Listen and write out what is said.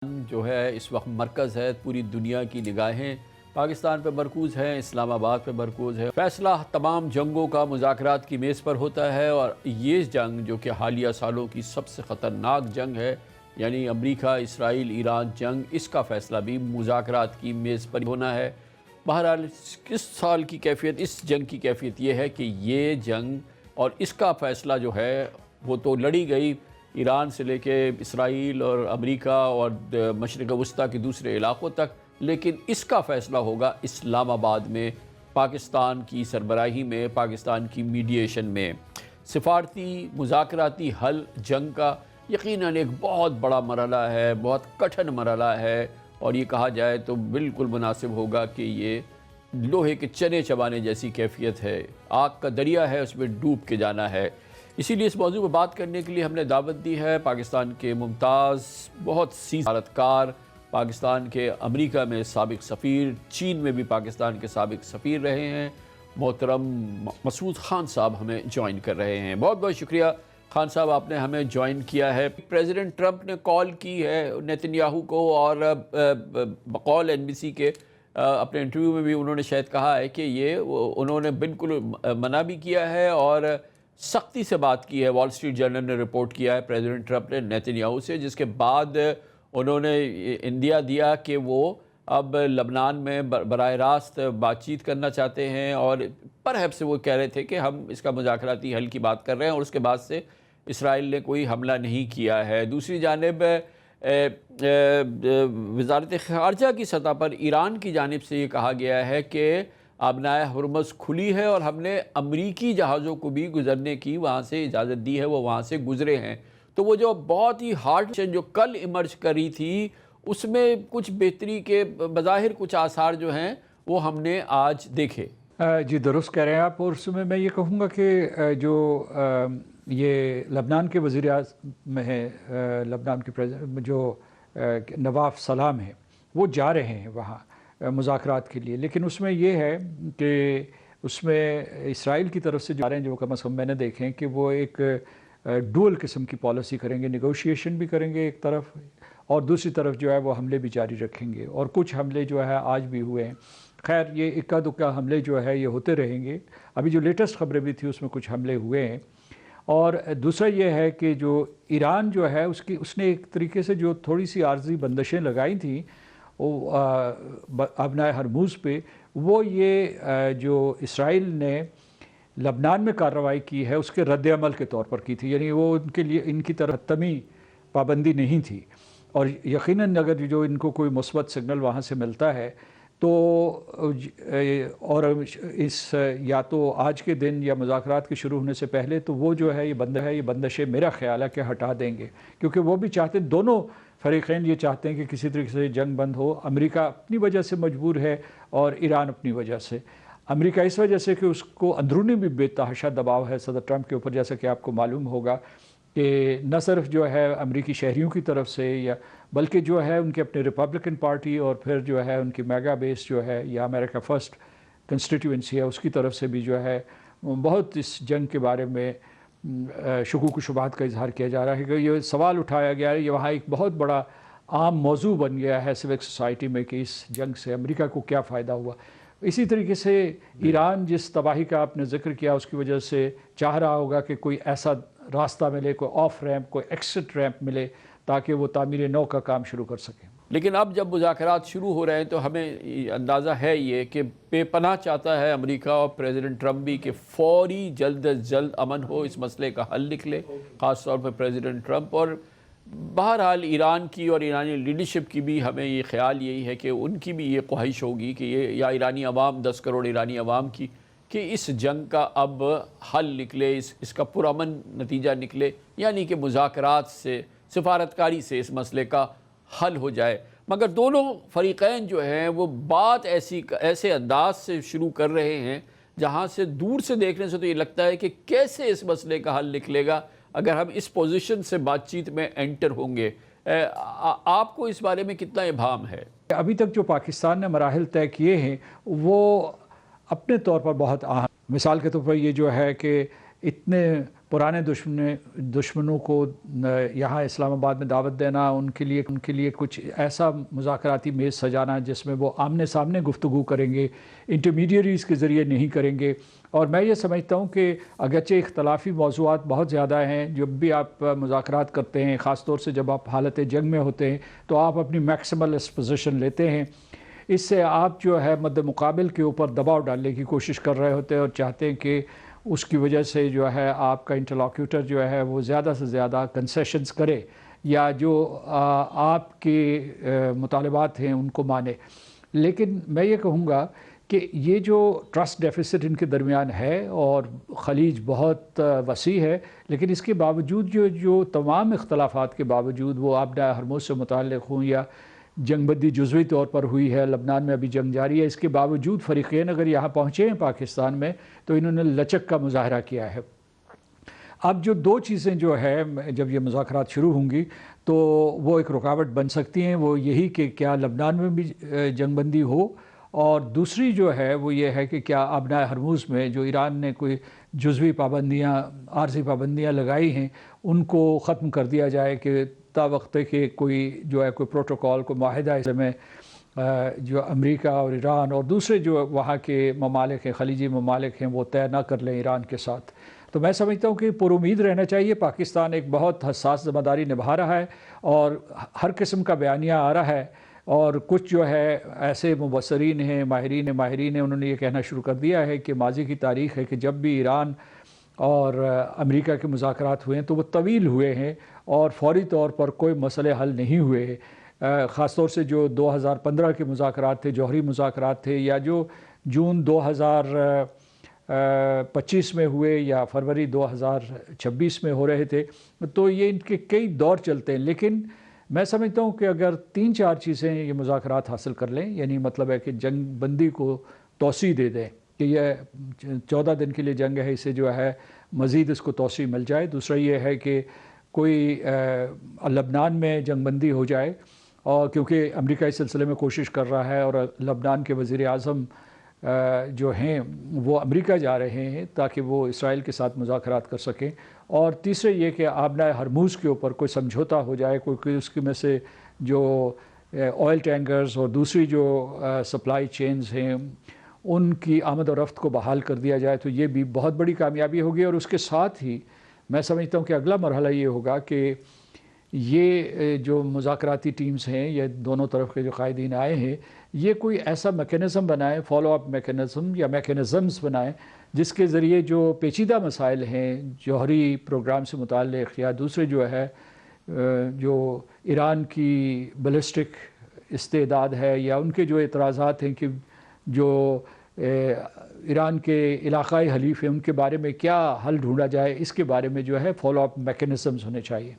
جو ہے اس وقت مرکز ہے، پوری دنیا کی نگاہیں پاکستان پہ مرکوز ہیں، اسلام آباد پہ مرکوز ہے۔ فیصلہ تمام جنگوں کا مذاکرات کی میز پر ہوتا ہے اور یہ جنگ جو کہ حالیہ سالوں کی سب سے خطرناک جنگ ہے، یعنی امریکہ اسرائیل ایران جنگ، اس کا فیصلہ بھی مذاکرات کی میز پر ہونا ہے۔ بہرحال اس سال کی کیفیت، اس جنگ کی کیفیت یہ ہے کہ یہ جنگ اور اس کا فیصلہ جو ہے وہ تو لڑی گئی ایران سے لے کے اسرائیل اور امریکہ اور مشرق وسطیٰ کے دوسرے علاقوں تک، لیکن اس کا فیصلہ ہوگا اسلام آباد میں، پاکستان کی سربراہی میں، پاکستان کی میڈییشن میں۔ سفارتی مذاکراتی حل جنگ کا یقیناً ایک بہت بڑا مرحلہ ہے، بہت کٹھن مرحلہ ہے، اور یہ کہا جائے تو بالکل مناسب ہوگا کہ یہ لوہے کے چنے چبانے جیسی کیفیت ہے، آگ کا دریا ہے، اس میں ڈوب کے جانا ہے۔ اسی لیے اس موضوع پر بات کرنے کے لیے ہم نے دعوت دی ہے پاکستان کے ممتاز بہت سی سفارتکار، پاکستان کے امریکہ میں سابق سفیر، چین میں بھی پاکستان کے سابق سفیر رہے ہیں، محترم مسعود خان صاحب ہمیں جوائن کر رہے ہیں۔ بہت بہت شکریہ خان صاحب، آپ نے ہمیں جوائن کیا ہے۔ پریزیڈنٹ ٹرمپ نے کال کی ہے نیتن یاہو کو، اور بقول NBC کے اپنے انٹرویو میں بھی انہوں نے شاید کہا ہے کہ یہ انہوں نے بالکل منع بھی کیا ہے اور سختی سے بات کی ہے۔ وال اسٹریٹ جرنل نے رپورٹ کیا ہے پریزیڈنٹ ٹرمپ نے نیتن یاہو سے، جس کے بعد انہوں نے اندیا دیا کہ وہ اب لبنان میں براہ راست بات چیت کرنا چاہتے ہیں، اور پرہیپس سے وہ کہہ رہے تھے کہ ہم اس کا مذاکراتی حل کی بات کر رہے ہیں، اور اس کے بعد سے اسرائیل نے کوئی حملہ نہیں کیا ہے۔ دوسری جانب وزارت خارجہ کی سطح پر ایران کی جانب سے یہ کہا گیا ہے کہ آبنائے ہرمز کھلی ہے اور ہم نے امریکی جہازوں کو بھی گزرنے کی وہاں سے اجازت دی ہے، وہ وہاں سے گزرے ہیں۔ تو وہ جو بہت ہی ہارڈ جو کل ایمرج کری تھی، اس میں کچھ بہتری کے بظاہر کچھ آثار جو ہیں وہ ہم نے آج دیکھے۔ جی درست کہہ رہے ہیں آپ، اور اس میں یہ کہوں گا کہ جو یہ لبنان کے وزیر اعظم ہے، لبنان کے جو نواف سلام ہے، وہ جا رہے ہیں وہاں مذاکرات کے لیے، لیکن اس میں یہ ہے کہ اس میں اسرائیل کی طرف سے جا رہے ہیں، جو کم از کم میں نے دیکھے ہیں کہ وہ ایک ڈول قسم کی پالیسی کریں گے، نیگوشیشن بھی کریں گے ایک طرف، اور دوسری طرف جو ہے وہ حملے بھی جاری رکھیں گے، اور کچھ حملے جو ہے آج بھی ہوئے ہیں۔ خیر یہ اکا دکا حملے جو ہے یہ ہوتے رہیں گے، ابھی جو لیٹسٹ خبریں بھی تھی اس میں کچھ حملے ہوئے ہیں۔ اور دوسرا یہ ہے کہ جو ایران جو ہے اس نے ایک طریقے سے جو تھوڑی سی عارضی بندشیں لگائی تھیں آبنائے ہرموز پہ، وہ یہ جو اسرائیل نے لبنان میں کارروائی کی ہے اس کے رد عمل کے طور پر کی تھی، یعنی وہ ان کے لیے ان کی طرح حتمی پابندی نہیں تھی، اور یقیناً اگر جو ان کو کوئی مثبت سگنل وہاں سے ملتا ہے تو اور اس یا تو آج کے دن یا مذاکرات کے شروع ہونے سے پہلے تو وہ جو ہے یہ بندشیں میرا خیال ہے کہ ہٹا دیں گے، کیونکہ وہ بھی چاہتے، دونوں فریقین یہ چاہتے ہیں کہ کسی طریقے سے جنگ بند ہو۔ امریکہ اپنی وجہ سے مجبور ہے اور ایران اپنی وجہ سے۔ امریکہ اس وجہ سے کہ اس کو اندرونی بھی بے تحاشا دباؤ ہے صدر ٹرمپ کے اوپر، جیسا کہ آپ کو معلوم ہوگا کہ نہ صرف جو ہے امریکی شہریوں کی طرف سے بلکہ جو ہے ان کے اپنے ریپبلکن پارٹی اور پھر جو ہے ان کی میگا بیس جو ہے یا امریکہ فرسٹ کنسٹیٹیوئنسی ہے، اس کی طرف سے بھی جو ہے بہت اس جنگ کے بارے میں شکوک و شبہات کا اظہار کیا جا رہا ہے، کہ یہ سوال اٹھایا گیا ہے، یہ وہاں ایک بہت بڑا عام موضوع بن گیا ہے سوک سوسائٹی میں کہ اس جنگ سے امریکہ کو کیا فائدہ ہوا۔ اسی طریقے سے ایران جس تباہی کا آپ نے ذکر کیا، اس کی وجہ سے چاہ رہا ہوگا کہ کوئی ایسا راستہ ملے، کوئی آف ریمپ، کوئی ایکسٹ ریمپ ملے تاکہ وہ تعمیر نو کا کام شروع کر سکیں۔ لیکن اب جب مذاکرات شروع ہو رہے ہیں تو ہمیں اندازہ ہے یہ کہ بے پناہ چاہتا ہے امریکہ اور پریزیڈنٹ ٹرمپ بھی کہ فوری جلد از جلد امن ہو، اس مسئلے کا حل نکلے، خاص طور پر پریزیڈنٹ ٹرمپ۔ اور بہرحال ایران کی اور ایرانی لیڈرشپ کی بھی ہمیں یہ خیال یہی ہے کہ ان کی بھی یہ خواہش ہوگی کہ یہ، یا ایرانی عوام، 10 کروڑ ایرانی عوام کی، کہ اس جنگ کا اب حل نکلے، اس کا پرامن نتیجہ نکلے، یعنی کہ مذاکرات سے، سفارتکاری سے اس مسئلے کا حل ہو جائے۔ مگر دونوں فریقین جو ہیں وہ بات ایسے انداز سے شروع کر رہے ہیں جہاں سے دور سے دیکھنے سے تو یہ لگتا ہے کہ کیسے اس مسئلے کا حل نکلے گا اگر ہم اس پوزیشن سے بات چیت میں انٹر ہوں گے۔ آپ کو اس بارے میں کتنا ابہام ہے؟ ابھی تک جو پاکستان نے مراحل طے کیے ہیں وہ اپنے طور پر بہت اہم، مثال کے طور پر یہ جو ہے کہ اتنے پرانے دشمنوں کو یہاں اسلام آباد میں دعوت دینا، ان کے لیے کچھ ایسا مذاکراتی میز سجانا جس میں وہ آمنے سامنے گفتگو کریں گے، انٹرمیڈیریز کے ذریعے نہیں کریں گے۔ اور میں یہ سمجھتا ہوں کہ اگرچہ اختلافی موضوعات بہت زیادہ ہیں، جب بھی آپ مذاکرات کرتے ہیں، خاص طور سے جب آپ حالت جنگ میں ہوتے ہیں، تو آپ اپنی میکسیملسٹ پوزیشن لیتے ہیں۔ اس سے آپ جو ہے مد مقابل کے اوپر دباؤ ڈالنے کی کوشش کر رہے ہوتے ہیں اور چاہتے ہیں کہ اس کی وجہ سے جو ہے آپ کا انٹرلاکیوٹر جو ہے وہ زیادہ سے زیادہ کنسیشنز کرے یا جو آپ کے مطالبات ہیں ان کو مانے۔ لیکن میں یہ کہوں گا کہ یہ جو ٹرسٹ ڈیفیسٹ ان کے درمیان ہے، اور خلیج بہت وسیع ہے، لیکن اس کے باوجود جو تمام اختلافات کے باوجود وہ آبنائے ہرمز سے متعلق ہوں یا جنگ بندی جزوی طور پر ہوئی ہے، لبنان میں ابھی جنگ جاری ہے، اس کے باوجود فریقین اگر یہاں پہنچے ہیں پاکستان میں تو انہوں نے لچک کا مظاہرہ کیا ہے۔ اب جو دو چیزیں جو ہے جب یہ مذاکرات شروع ہوں گی تو وہ ایک رکاوٹ بن سکتی ہیں، وہ یہی کہ کیا لبنان میں بھی جنگ بندی ہو، اور دوسری جو ہے وہ یہ ہے کہ کیا آبنائے ہرمز میں جو ایران نے کوئی جزوی پابندیاں، عارضی پابندیاں لگائی ہیں، ان کو ختم کر دیا جائے کہ تا وقت کہ کوئی جو ہے کوئی پروٹوکول، کوئی معاہدہ اس میں جو امریکہ اور ایران اور دوسرے جو وہاں کے ممالک ہیں، خلیجی ممالک ہیں، وہ طے نہ کر لیں ایران کے ساتھ۔ تو میں سمجھتا ہوں کہ پر امید رہنا چاہیے۔ پاکستان ایک بہت حساس ذمہ داری نبھا رہا ہے اور ہر قسم کا بیانیہ آ رہا ہے، اور کچھ جو ہے ایسے مبصرین ہیں، ماہرین ہیں، انہوں نے یہ کہنا شروع کر دیا ہے کہ ماضی کی تاریخ ہے کہ جب بھی ایران اور امریکہ کے مذاکرات ہوئے ہیں تو وہ طویل ہوئے ہیں اور فوری طور پر کوئی مسئلے حل نہیں ہوئے ہیں۔ خاص طور سے جو 2015 کے مذاکرات تھے، جوہری مذاکرات تھے، یا جو جون 2025 میں ہوئے یا فروری 2026 میں ہو رہے تھے، تو یہ ان کے کئی دور چلتے ہیں۔ لیکن میں سمجھتا ہوں کہ اگر 3-4 چیزیں یہ مذاکرات حاصل کر لیں، یعنی مطلب ہے کہ جنگ بندی کو توسیع دے دیں کہ یہ 14 دن کے لیے جنگ ہے، اسے جو ہے مزید اس کو توسیع مل جائے۔ دوسرا یہ ہے کہ کوئی لبنان میں جنگ بندی ہو جائے، اور کیونکہ امریکہ اس سلسلے میں کوشش کر رہا ہے، اور لبنان کے وزیر اعظم جو ہیں وہ امریکہ جا رہے ہیں تاکہ وہ اسرائیل کے ساتھ مذاکرات کر سکیں۔ اور تیسرے یہ کہ آبنائے ہرمز کے اوپر کوئی سمجھوتا ہو جائے، کوئی اس کی میں سے جو آئل ٹینکرز اور دوسری جو سپلائی چینز ہیں ان کی آمد و رفت کو بحال کر دیا جائے، تو یہ بھی بہت بڑی کامیابی ہوگی۔ اور اس کے ساتھ ہی میں سمجھتا ہوں کہ اگلا مرحلہ یہ ہوگا کہ یہ جو مذاکراتی ٹیمز ہیں یا دونوں طرف کے جو قائدین آئے ہیں، یہ کوئی ایسا میکینزم بنائیں، فالو اپ میکینزم یا میکینزمز بنائیں جس کے ذریعے جو پیچیدہ مسائل ہیں جوہری پروگرام سے متعلق، یا دوسرے جو ہے جو ایران کی بیلسٹک استعداد ہے، یا ان کے جو اعتراضات ہیں کہ جو ایران کے علاقائی حلیف ہیں ان کے بارے میں کیا حل ڈھونڈا جائے، اس کے بارے میں جو ہے فالو اپ میکینزمز ہونے چاہیے۔